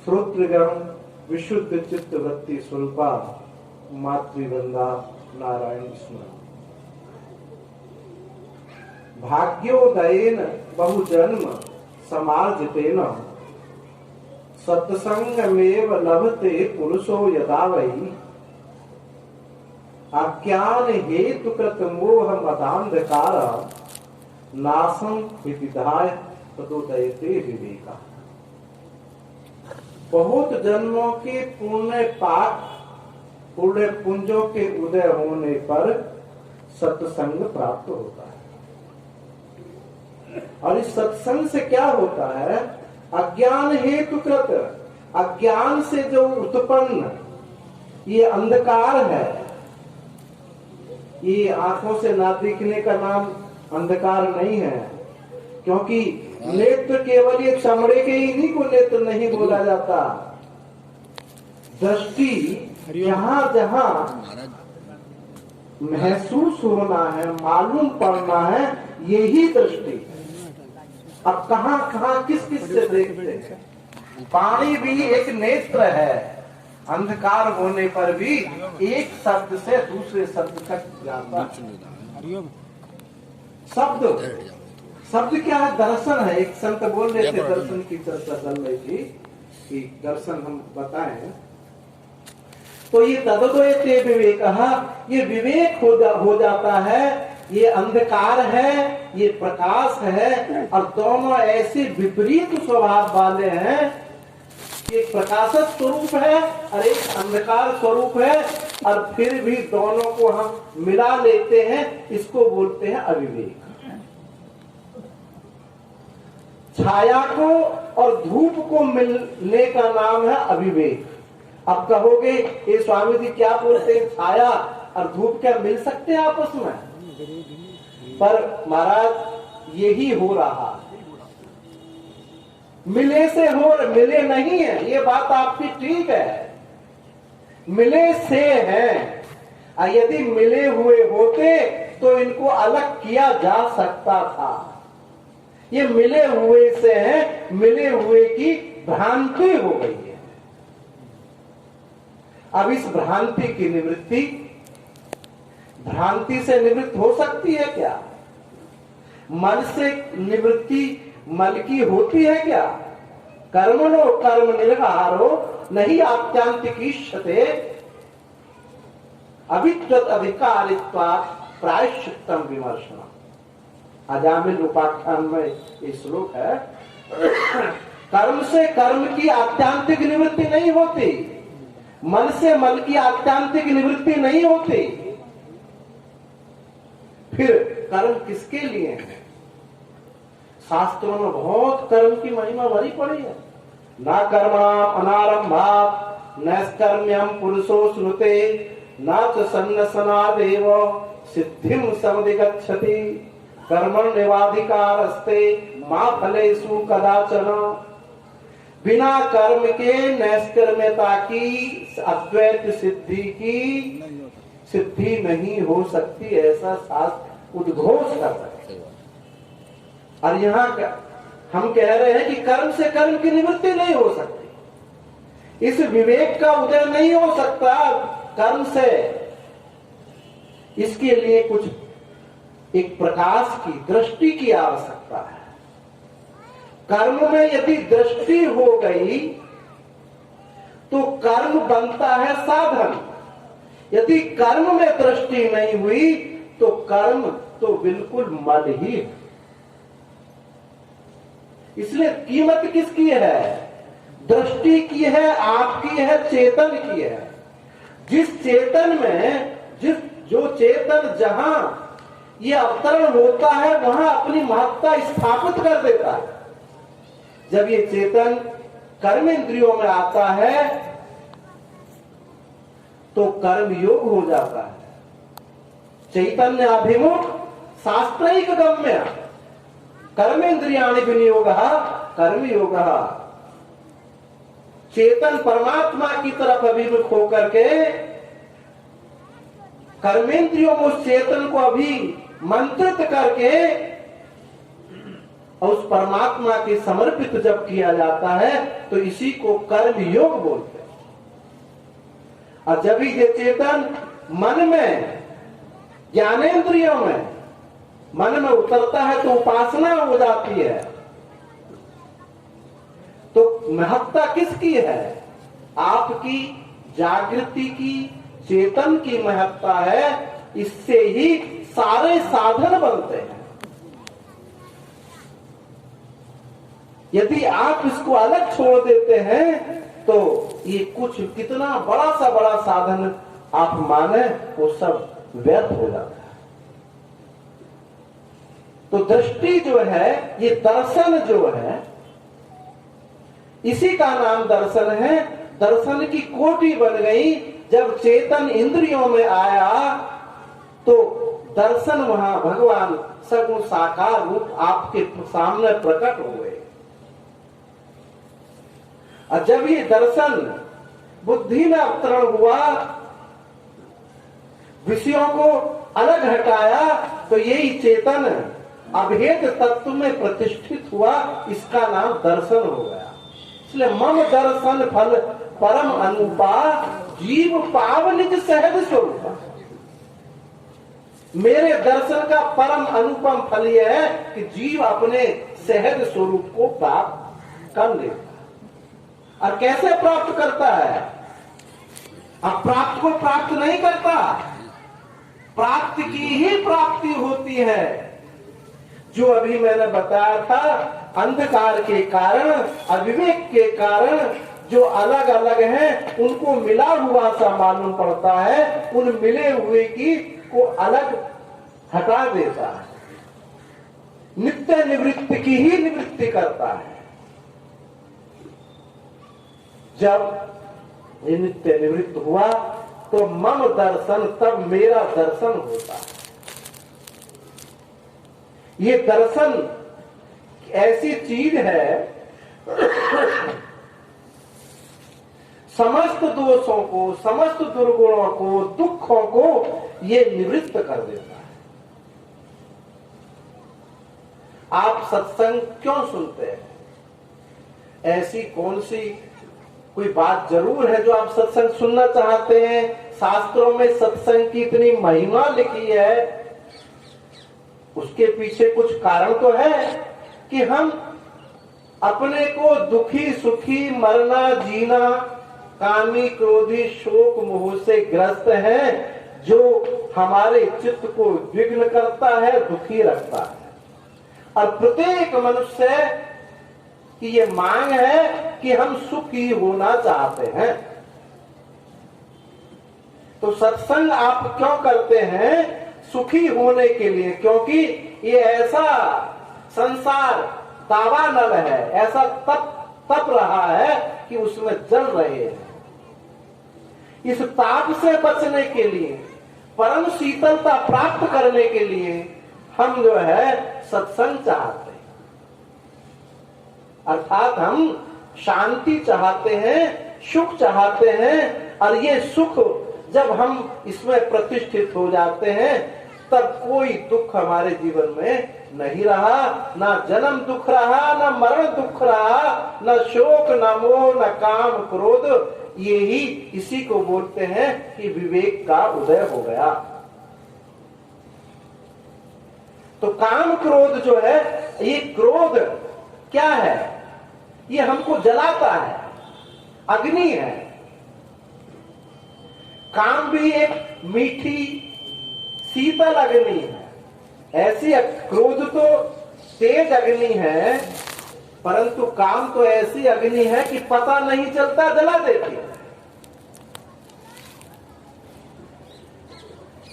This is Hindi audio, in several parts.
श्रोत्रगण विशुद्ध चित्त वृत्ति स्वरूपा मातृवृंदा नारायण स्मरण। भाग्योदयेन बहुजन्म समार्जितेन सत्संगमेव लभते पुरुषो यदा वै अज्ञान हेतुकृत मोह मदांधकार नासं विविधाय तदोदयते विवेका। बहुत जन्मों के पुण्य पाप पुण्य पुंजों के उदय होने पर सत्संग प्राप्त होता है। और इस सत्संग से क्या होता है? अज्ञान हेतुकृत, अज्ञान से जो उत्पन्न ये अंधकार है, ये आंखों से ना दिखने का नाम अंधकार नहीं है, क्योंकि नेत्र केवल ये चमड़े के इन्हीं को नेत्र नहीं बोला जाता। दृष्टि जहां जहां महसूस होना है, मालूम पड़ना है, यही दृष्टि। अब कहां कहां किस किस से देखते हैं? पानी भी एक नेत्र है, अंधकार होने पर भी एक शब्द से दूसरे शब्द तक जाता है। शब्द क्या है? दर्शन है। एक संत बोल रहे थे, दर्शन की चर्चा चल रही थी कि दर्शन हम बताएं तो ये तदोदयते विवेक, ये विवेक हो जाता है। ये अंधकार है, ये प्रकाश है, और दोनों ऐसे विपरीत स्वभाव वाले हैं। एक प्रकाशक स्वरूप है और एक अंधकार स्वरूप है, और फिर भी दोनों को हम मिला लेते हैं। इसको बोलते हैं अविवेक। छाया को और धूप को मिलने का नाम है अविवेक। अब कहोगे ये स्वामी जी क्या बोलते हैं, छाया और धूप क्या मिल सकते हैं आपस में? पर महाराज यही हो रहा है। मिले से हो, मिले नहीं है, ये बात आपकी ठीक है। मिले से है, और यदि मिले हुए होते तो इनको अलग किया जा सकता था। ये मिले हुए से है, मिले हुए की भ्रांति हो गई है। अब इस भ्रांति की निवृत्ति, भ्रांति से निवृत्त हो सकती है क्या? मन से निवृत्ति मल की होती है क्या? कर्मणो कर्म निर्हारो नहीं आत्यांतिक ईश्वते अविद्वत अधिकारित्वात् प्रायश्चित्तम विमर्शनम। अजामिल उपाख्यान में ये श्लोक है। कर्म से कर्म की आत्यांतिक निवृत्ति नहीं होती, मन से मल की आत्यांतिक निवृत्ति नहीं होती। फिर कर्म किसके लिए है? शास्त्रों में बहुत कर्म की महिमा भरी पड़ी है। ना कर्मणाम अनारंभात् नैष्कर्म्यम पुरुषो श्नुते न च सन्नसनादेव सिद्धिं समधिगच्छति कर्मण्येवाधिकारस्ते मा फलेषु कदाचन। बिना कर्म के नैष्कर्म्यता की, अद्वैत सिद्धि की सिद्धि नहीं हो सकती, ऐसा शास्त्र उद्घोष कर सकते। और यहाँ हम कह रहे हैं कि कर्म से कर्म की निवृत्ति नहीं हो सकती, इस विवेक का उदय नहीं हो सकता कर्म से। इसके लिए कुछ एक प्रकाश की, दृष्टि की आवश्यकता है। कर्म में यदि दृष्टि हो गई तो कर्म बनता है साधन। यदि कर्म में दृष्टि नहीं हुई तो कर्म तो बिल्कुल मल ही है। इसलिए कीमत किसकी है? दृष्टि की है, आपकी है, चेतन की है। जिस चेतन में, जो चेतन जहां ये अवतरण होता है वहां अपनी महत्ता स्थापित कर देता है। जब ये चेतन कर्म इंद्रियों में आता है तो कर्म योग हो जाता है। चैतन्य अभिमुख शास्त्रैक गम्य कर्मेन्द्रियाणि विनियोगः कर्मयोगः। चेतन परमात्मा की तरफ अभिमुख होकर के कर्मेंद्रियों में उस चेतन को अभी मंत्रित करके और उस परमात्मा के समर्पित जब किया जाता है तो इसी को कर्म योग बोलते हैं। और जब ये चेतन मन में, ज्ञानेंद्रियों में, मन में उतरता है तो उपासना हो जाती है। तो महत्ता किसकी है? आपकी जागृति की, चेतन की महत्ता है। इससे ही सारे साधन बनते हैं। यदि आप इसको अलग छोड़ देते हैं तो ये कुछ कितना बड़ा सा बड़ा साधन आप माने वो सब व्यर्थ हो जाता है। तो दृष्टि जो है, ये दर्शन जो है, इसी का नाम दर्शन है। दर्शन की कोटि बन गई। जब चेतन इंद्रियों में आया तो दर्शन वहां भगवान सगुण साकार रूप आपके सामने प्रकट हो गए। और जब ये दर्शन बुद्धि में अवतरण हुआ, विषयों को अलग हटाया, तो यही चेतन अभेद तत्व में प्रतिष्ठित हुआ। इसका नाम दर्शन हो गया। इसलिए मम दर्शन फल परम अनुपा, जीव पाव निज सहज स्वरूपा। मेरे दर्शन का परम अनुपम फल यह है कि जीव अपने सहज स्वरूप को प्राप्त कर लेता। और कैसे प्राप्त करता है? अब प्राप्त को प्राप्त नहीं करता, प्राप्त की ही प्राप्ति होती है। जो अभी मैंने बताया था, अंधकार के कारण, अविवेक के कारण जो अलग अलग हैं, उनको मिला हुआ सा मालूम पड़ता है। उन मिले हुए की को अलग हटा देता है। नित्य निवृत्ति की ही निवृत्ति करता है। जब ये नित्य निवृत्त हुआ तो मम दर्शन, तब मेरा दर्शन होता है। ये दर्शन ऐसी चीज है, समस्त दोषों को, समस्त दुर्गुणों को, दुखों को ये निवृत्त कर देता है। आप सत्संग क्यों सुनते हैं? ऐसी कौन सी कोई बात जरूर है जो आप सत्संग सुनना चाहते हैं? शास्त्रों में सत्संग की इतनी महिमा लिखी है, उसके पीछे कुछ कारण तो है कि हम अपने को दुखी सुखी, मरना जीना, कामी क्रोधी शोक मोह से ग्रस्त हैं, जो हमारे चित्त को विघ्न करता है, दुखी रखता है। और प्रत्येक मनुष्य की ये मांग है कि हम सुखी होना चाहते हैं। तो सत्संग आप क्यों करते हैं? सुखी होने के लिए, क्योंकि ये ऐसा संसार दावानल है, ऐसा तप रहा है कि उसमें जल रहे हैं। इस ताप से बचने के लिए, परम शीतलता प्राप्त करने के लिए हम जो है सत्संग चाहते हैं। अर्थात हम शांति चाहते हैं, सुख चाहते हैं। और ये सुख जब हम इसमें प्रतिष्ठित हो जाते हैं, तब कोई दुख हमारे जीवन में नहीं रहा। ना जन्म दुख रहा, ना मरण दुख रहा, ना शोक, ना मोह, ना काम क्रोध। यही इसी को बोलते हैं कि विवेक का उदय हो गया। तो काम क्रोध जो है, ये क्रोध क्या है? ये हमको जलाता है, अग्नि है। काम भी एक मीठी शीतल अग्नि है। ऐसी क्रोध तो तेज अग्नि है, परंतु काम तो ऐसी अग्नि है कि पता नहीं चलता, जला देती है।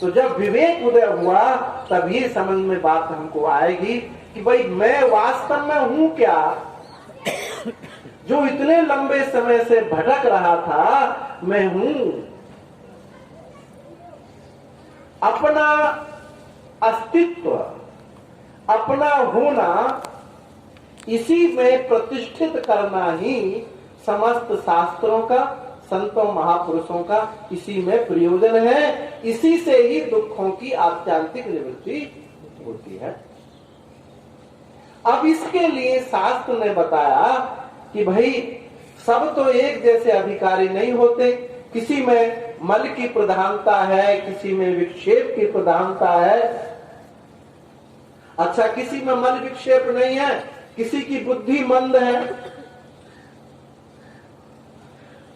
तो जब विवेक उदय हुआ, तब ये समझ में बात हमको आएगी कि भाई मैं वास्तव में हूं क्या? जो इतने लंबे समय से भटक रहा था, मैं हूं। अपना अस्तित्व, अपना होना, इसी में प्रतिष्ठित करना ही समस्त शास्त्रों का, संतों महापुरुषों का इसी में प्रयोजन है। इसी से ही दुखों की आत्यांतिक निवृत्ति होती है। अब इसके लिए शास्त्र ने बताया कि भाई सब तो एक जैसे अधिकारी नहीं होते, किसी में मल की प्रधानता है, किसी में विक्षेप की प्रधानता है। अच्छा, किसी में मल विक्षेप नहीं है, किसी की बुद्धि मंद है,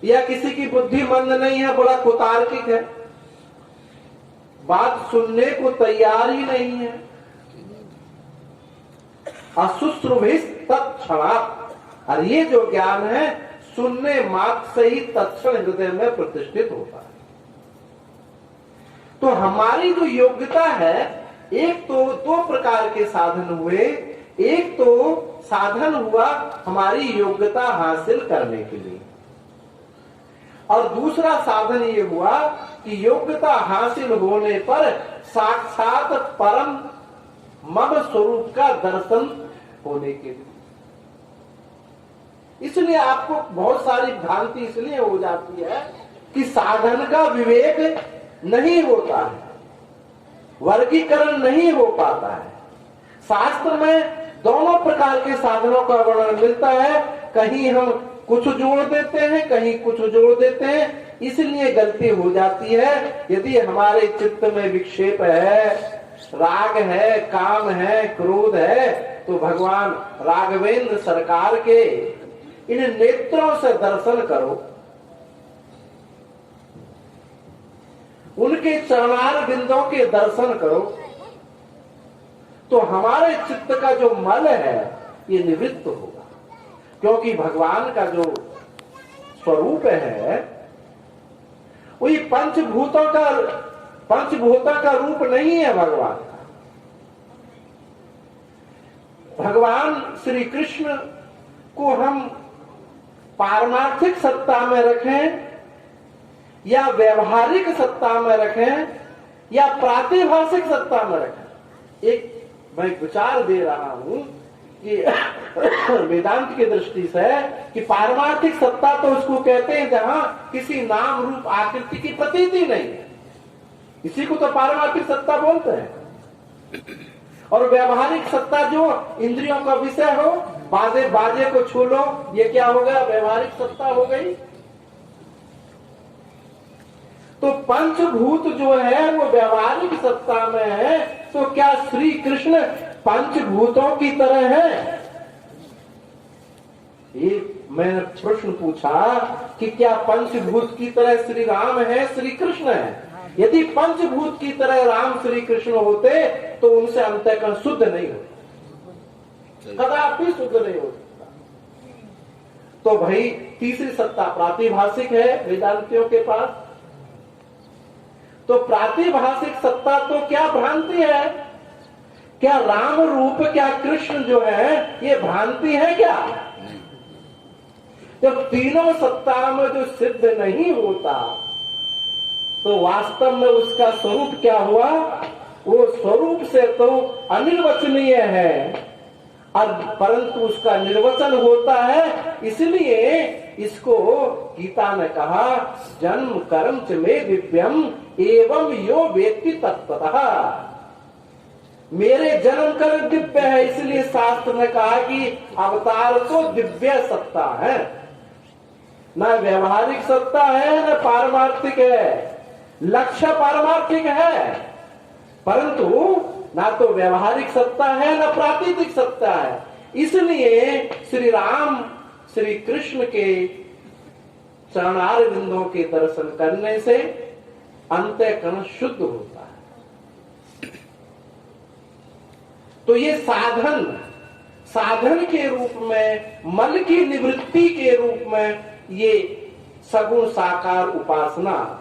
या किसी की बुद्धि मंद नहीं है, बड़ा कुतार्किक है, बात सुनने को तैयार ही नहीं है। अशुश्रुभिस तत्क्षणात्, और ये जो ज्ञान है सुनने मात्र से ही तत्क्षण हृदय में प्रतिष्ठित होता है। तो हमारी जो योग्यता है, एक तो दो प्रकार के साधन हुए। एक तो साधन हुआ हमारी योग्यता हासिल करने के लिए, और दूसरा साधन ये हुआ कि योग्यता हासिल होने पर साक्षात परम मम स्वरूप का दर्शन होने के लिए। इसलिए आपको बहुत सारी भ्रांति इसलिए हो जाती है कि साधन का विवेक नहीं होता है, वर्गीकरण नहीं हो पाता है। शास्त्र में दोनों प्रकार के साधनों का वर्णन मिलता है, कहीं हम कुछ जोड़ देते हैं, कहीं कुछ जोड़ देते हैं, इसलिए गलती हो जाती है। यदि हमारे चित्त में विक्षेप है, राग है, काम है, क्रोध है, तो भगवान राघवेंद्र सरकार के इन नेत्रों से दर्शन करो, उनके चरणार बिंदों के दर्शन करो, तो हमारे चित्त का जो मल है ये निवृत्त होगा। क्योंकि भगवान का जो स्वरूप है वो ये पंचभूतों का रूप नहीं है। भगवान श्री कृष्ण को हम पारमार्थिक सत्ता में रखें या व्यवहारिक सत्ता में रखें या प्रातिभाषिक सत्ता में रखें, एक मैं विचार दे रहा हूं कि वेदांत की दृष्टि से कि पारमार्थिक सत्ता तो उसको कहते हैं जहां किसी नाम रूप आकृति की प्रतीति नहीं है, इसी को तो पारमार्थिक सत्ता बोलते हैं। और व्यवहारिक सत्ता जो इंद्रियों का विषय हो, बाजे को छू लो, ये क्या हो गया, व्यवहारिक सत्ता हो गई। तो पंचभूत जो है वो व्यवहारिक सत्ता में है, तो क्या श्री कृष्ण पंचभूतों की तरह है? ये मैंने प्रश्न पूछा कि क्या पंचभूत की तरह श्री राम है, श्री कृष्ण है? यदि पंचभूत की तरह राम श्री कृष्ण होते तो उनसे अंतःकरण शुद्ध नहीं होता, कदापि शुद्ध नहीं हो सकता। तो भाई तीसरी सत्ता प्रातिभाषिक है वेदांतियों के पास। तो प्रातिभाषिक सत्ता तो क्या भ्रांति है? क्या राम रूप, क्या कृष्ण जो है ये भ्रांति है क्या? जब तीनों सत्ता में जो सिद्ध नहीं होता तो वास्तव में उसका स्वरूप क्या हुआ? वो स्वरूप से तो अनिर्वचनीय है, और परंतु उसका निर्वचन होता है। इसलिए इसको गीता ने कहा, जन्म कर्म च मे दिव्यम एवं यो वेत्ति तत्त्वतः। मेरे जन्म कर्म दिव्य है, इसलिए शास्त्र ने कहा कि अवतार तो दिव्य सत्ता है, न व्यवहारिक सत्ता है न पारमार्थिक है। लक्ष्य पारमार्थिक है, परंतु ना तो व्यवहारिक सत्ता है न प्रातीतिक सत्ता है। इसलिए श्री राम श्री कृष्ण के चरणार बिंदों के दर्शन करने से अंतःकरण शुद्ध होता है। तो ये साधन के रूप में, मल की निवृत्ति के रूप में ये सगुण साकार उपासना,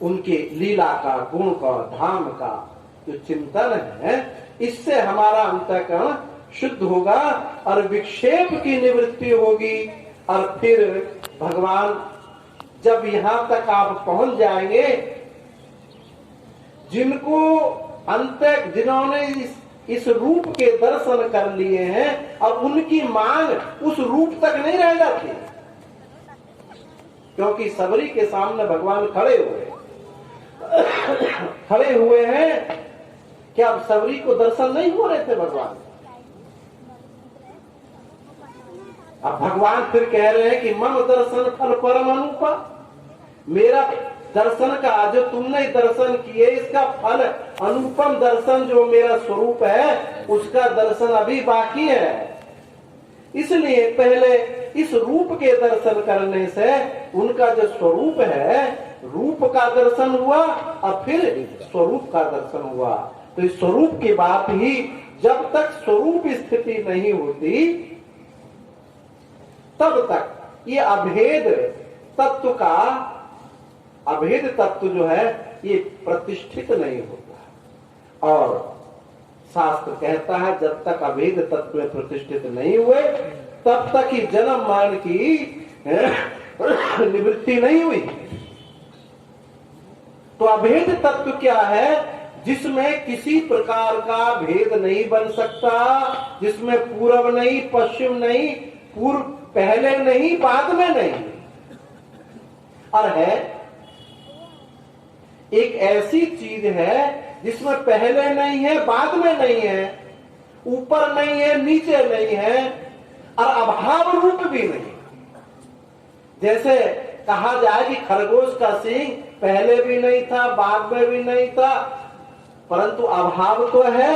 उनके लीला का, गुण का, धाम का जो चिंतन है, इससे हमारा अंतःकरण शुद्ध होगा और विक्षेप की निवृत्ति होगी। और फिर भगवान जब यहां तक आप पहुंच जाएंगे, जिन्होंने इस रूप के दर्शन कर लिए हैं, अब उनकी मांग उस रूप तक नहीं रह जाती, क्योंकि सबरी के सामने भगवान खड़े हुए हैं। क्या अब सबरी को दर्शन नहीं हो रहे थे भगवान? अब भगवान फिर कह रहे हैं कि मम दर्शन फल परम अनुपा, मेरा दर्शन का जो तुमने दर्शन किए इसका फल अनुपम दर्शन जो मेरा स्वरूप है उसका दर्शन अभी बाकी है। इसलिए पहले इस रूप के दर्शन करने से उनका जो स्वरूप है रूप का दर्शन हुआ और फिर स्वरूप का दर्शन हुआ। तो इस स्वरूप की बात ही जब तक स्वरूप स्थिति नहीं होती तब तक ये अभेद तत्व का अभेद तत्व जो है ये प्रतिष्ठित नहीं होता। और शास्त्र कहता है जब तक अभेद तत्व में प्रतिष्ठित नहीं हुए तब तक ही जन्म मरण की निवृत्ति नहीं हुई। तो अभेद तत्व क्या है? जिसमें किसी प्रकार का भेद नहीं बन सकता, जिसमें पूर्व नहीं पश्चिम नहीं, पूर्व पहले नहीं बाद में नहीं, और है एक ऐसी चीज है जिसमें पहले नहीं है बाद में नहीं है, ऊपर नहीं है नीचे नहीं है और अभाव रूप भी नहीं। जैसे कहा जाए कि खरगोश का सींग पहले भी नहीं था बाद में भी नहीं था परंतु अभाव तो है,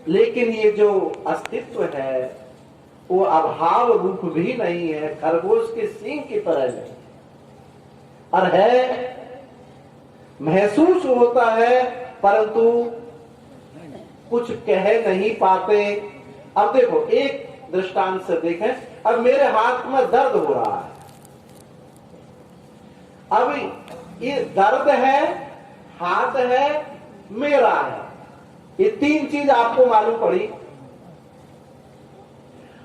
लेकिन ये जो अस्तित्व है वो अभाव रूप भी नहीं है, खरगोश के सींग की तरह नहीं, और है महसूस होता है परंतु कुछ कह नहीं पाते। अब देखो एक दृष्टांत से देखें, अब मेरे हाथ में दर्द हो रहा है, अब ये दर्द है, हाथ है, मेरा है, ये तीन चीज आपको मालूम पड़ी।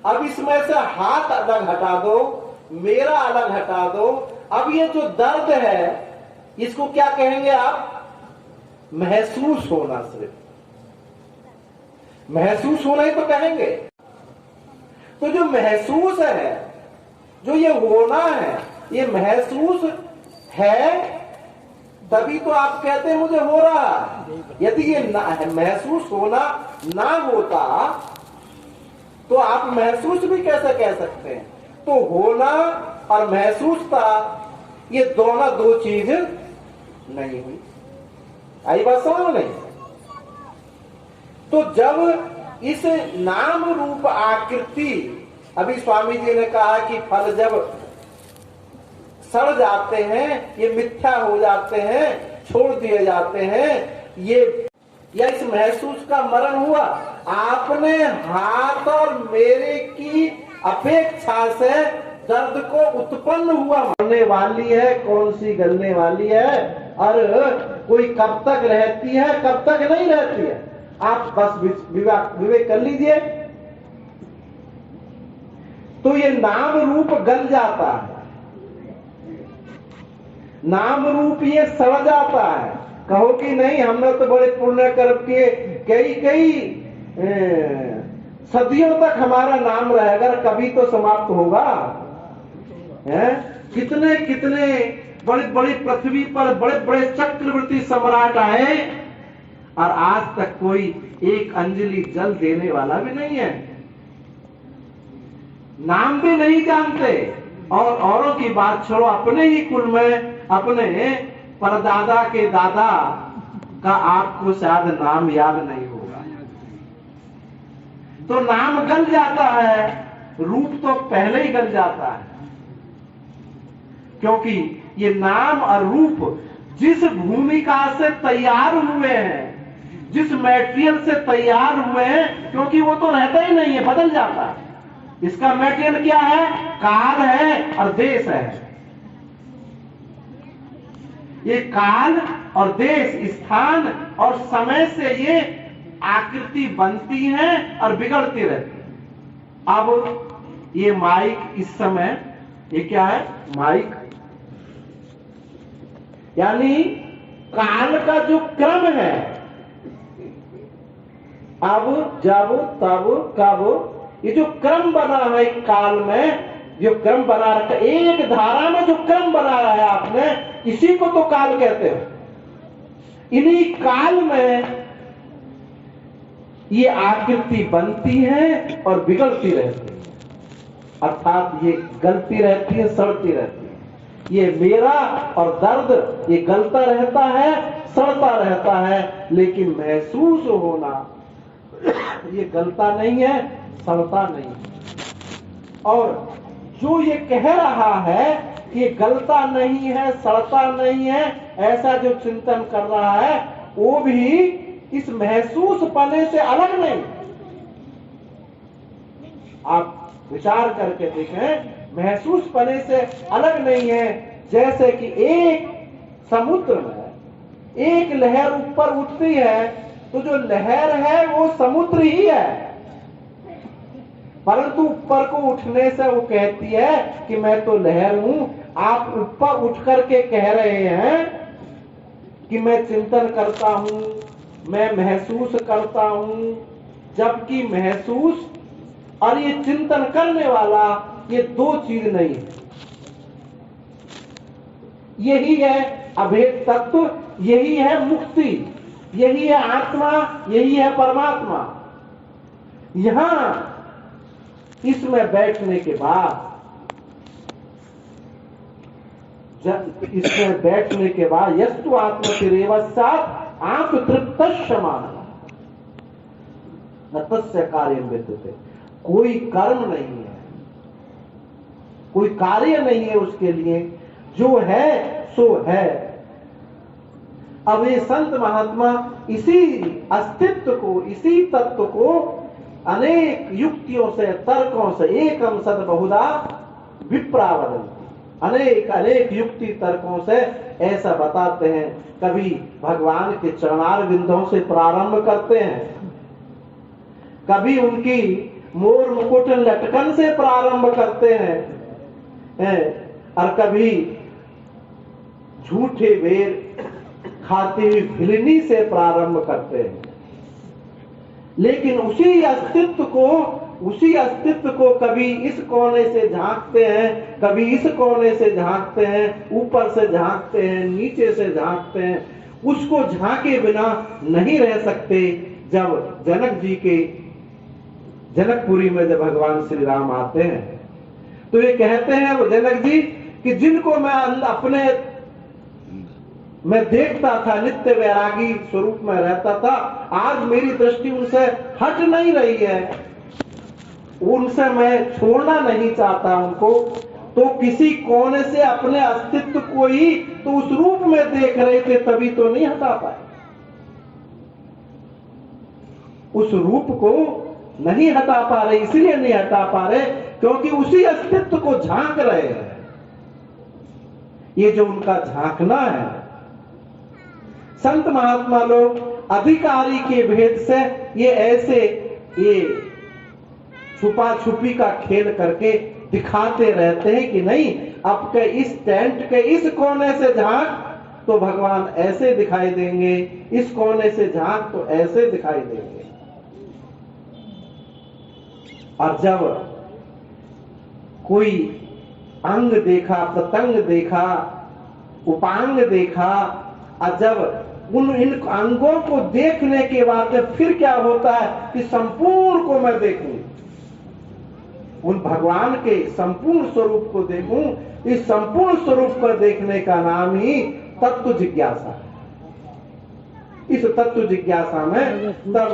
अब इसमें से हाथ अलग हटा दो, मेरा अलग हटा दो, अब ये जो दर्द है इसको क्या कहेंगे आप? महसूस होना, सिर्फ महसूस होना ही तो कहेंगे। तो जो महसूस है, जो ये होना है, ये महसूस है तभी तो आप कहते हैं मुझे हो रहा है। यदि ये महसूस होना ना होता तो आप महसूस भी कैसे कह सकते हैं? तो होना और महसूसता ये दोनों दो चीज नहीं हुई। आई बात समझ नहीं? तो जब इस नाम रूप आकृति, अभी स्वामी जी ने कहा कि फल जब सड़ जाते हैं, ये मिथ्या हो जाते हैं, छोड़ दिए जाते हैं, ये या इस महसूस का मरण हुआ। आपने हाथ और मेरे की अपेक्षा से दर्द को उत्पन्न हुआ, मरने वाली है, कौन सी गलने वाली है, और कोई कब तक रहती है कब तक नहीं रहती है, आप बस विवेक कर लीजिए। तो ये नाम रूप गल जाता है, नाम रूप ये सड़ जाता है। कहो कि नहीं हमने तो बड़े पुण्य कर्म किए, कई सदियों तक हमारा नाम रहेगा, कभी तो समाप्त होगा। है कितने कितने बड़ी बड़ी पृथ्वी पर बड़े बड़े चक्रवर्ती सम्राट आए और आज तक कोई एक अंजलि जल देने वाला भी नहीं है, नाम भी नहीं जानते। और औरों की बात छोड़ो, अपने ही कुल में अपने परदादा के दादा का आपको शायद नाम याद नहीं होगा। तो नाम गल जाता है, रूप तो पहले ही गल जाता है, क्योंकि ये नाम और रूप जिस भूमिका से तैयार हुए हैं, जिस मैटेरियल से तैयार हुए हैं, क्योंकि वो तो रहता ही नहीं है, बदल जाता है। इसका मैटेरियल क्या है? काल है और देश है। ये काल और देश, स्थान और समय से ये आकृति बनती है और बिगड़ती रहती है। अब ये माइक इस समय ये क्या है? माइक यानी काल का जो क्रम है, अब जब तब कब, ये जो क्रम बना है काल में, जो क्रम बना रखा, एक धारा में जो क्रम बनाया है आपने, इसी को तो काल कहते हो। इन्हीं काल में ये आकृति बनती है और बिगड़ती रहती है, अर्थात ये गलती रहती है, सड़ती रहती है। ये मेरा और दर्द ये गलता रहता है, सड़ता रहता है, लेकिन महसूस होना ये गलता नहीं है, सड़ता नहीं है। और जो ये कह रहा है कि ये गलता नहीं है, सड़ता नहीं है, ऐसा जो चिंतन कर रहा है वो भी इस महसूस पने से अलग नहीं। आप विचार करके देखें, महसूस पने से अलग नहीं है। जैसे कि एक समुद्र में एक लहर ऊपर उठती है तो जो लहर है वो समुद्र ही है, परंतु ऊपर को उठने से वो कहती है कि मैं तो लहर हूं। आप ऊपर उठ करके कह रहे हैं कि मैं चिंतन करता हूं, मैं महसूस करता हूं, जबकि महसूस और ये चिंतन करने वाला ये दो चीज नहीं है। यही है अभेद तत्व, यही है मुक्ति, यही है आत्मा, यही है परमात्मा। यहां इसमें बैठने के बाद यस्तु आत्मतिरेवस्यात् आत्मतृप्त समान तस्य कार्यं विद्यते। कोई कर्म नहीं है, कोई कार्य नहीं है उसके लिए, जो है सो है। अब ये संत महात्मा इसी अस्तित्व को, इसी तत्व को अनेक युक्तियों से, तर्कों से, एकम सद बहुधा विप्रावदन्ति, अनेक अनेक युक्ति तर्कों से ऐसा बताते हैं। कभी भगवान के चरणार बिंदों से प्रारंभ करते हैं, कभी उनकी मोर मुकुट लटकन से प्रारंभ करते हैं, और कभी झूठे बेर खाती हुई भिलनी से प्रारंभ करते हैं। लेकिन उसी अस्तित्व को कभी इस कोने से झांकते हैं, कभी इस कोने से झांकते हैं, ऊपर से झांकते हैं, नीचे से झांकते हैं। उसको झांके बिना नहीं रह सकते। जब जनक जी के जनकपुरी में जब भगवान श्री राम आते हैं तो ये कहते हैं वो जनक जी कि जिनको मैं देखता था, नित्य वैरागी स्वरूप में रहता था, आज मेरी दृष्टि उनसे हट नहीं रही है, उनसे मैं छोड़ना नहीं चाहता उनको। तो किसी कोने से अपने अस्तित्व को ही तो उस रूप में देख रहे थे, तभी तो नहीं हटा पाए। उस रूप को नहीं हटा पा रहे, इसलिए नहीं हटा पा रहे क्योंकि उसी अस्तित्व को झांक रहे हैं। ये जो उनका झांकना है, संत महात्मा लोग अधिकारी के भेद से ये छुपा छुपी का खेल करके दिखाते रहते हैं कि नहीं, अब के इस टेंट के इस कोने से झांक तो भगवान ऐसे दिखाई देंगे, इस कोने से झांक तो ऐसे दिखाई देंगे। और जब कोई अंग देखा, प्रत्यंग देखा, उपांग देखा, और जब इन अंगों को देखने के बाद फिर क्या होता है कि संपूर्ण को मैं देखूं, उन भगवान के संपूर्ण स्वरूप को देखूं। इस संपूर्ण स्वरूप को देखने का नाम ही तत्व जिज्ञासा है। इस तत्व जिज्ञासा में तब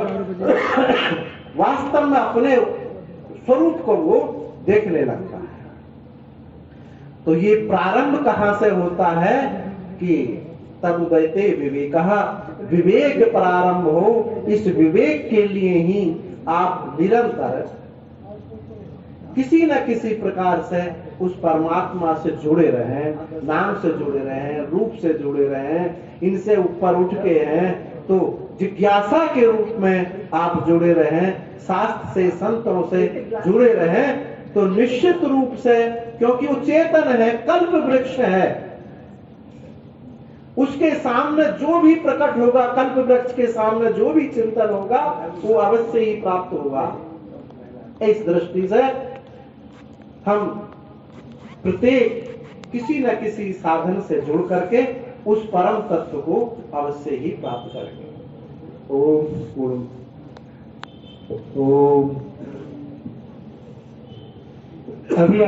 वास्तव में अपने स्वरूप को वो देखने लगता है। तो ये प्रारंभ कहां से होता है कि तदुदयते विवेकः, विवेक प्रारंभ हो। इस विवेक के लिए ही आप निरंतर किसी न किसी प्रकार से उस परमात्मा से जुड़े रहें, नाम से जुड़े रहें, रूप से जुड़े रहें, इनसे ऊपर उठ के हैं तो जिज्ञासा के रूप में आप जुड़े रहें, शास्त्र से, संतों से जुड़े रहें तो निश्चित रूप से, क्योंकि वो चेतन है, कल्प वृक्ष है, उसके सामने जो भी प्रकट होगा, कल्प वृक्ष के सामने जो भी चिंतन होगा वो अवश्य ही प्राप्त होगा। इस दृष्टि से हम प्रत्येक किसी न किसी साधन से जुड़ करके उस परम तत्व को अवश्य ही प्राप्त करेंगे। ओम पूर्ण ओम। अभी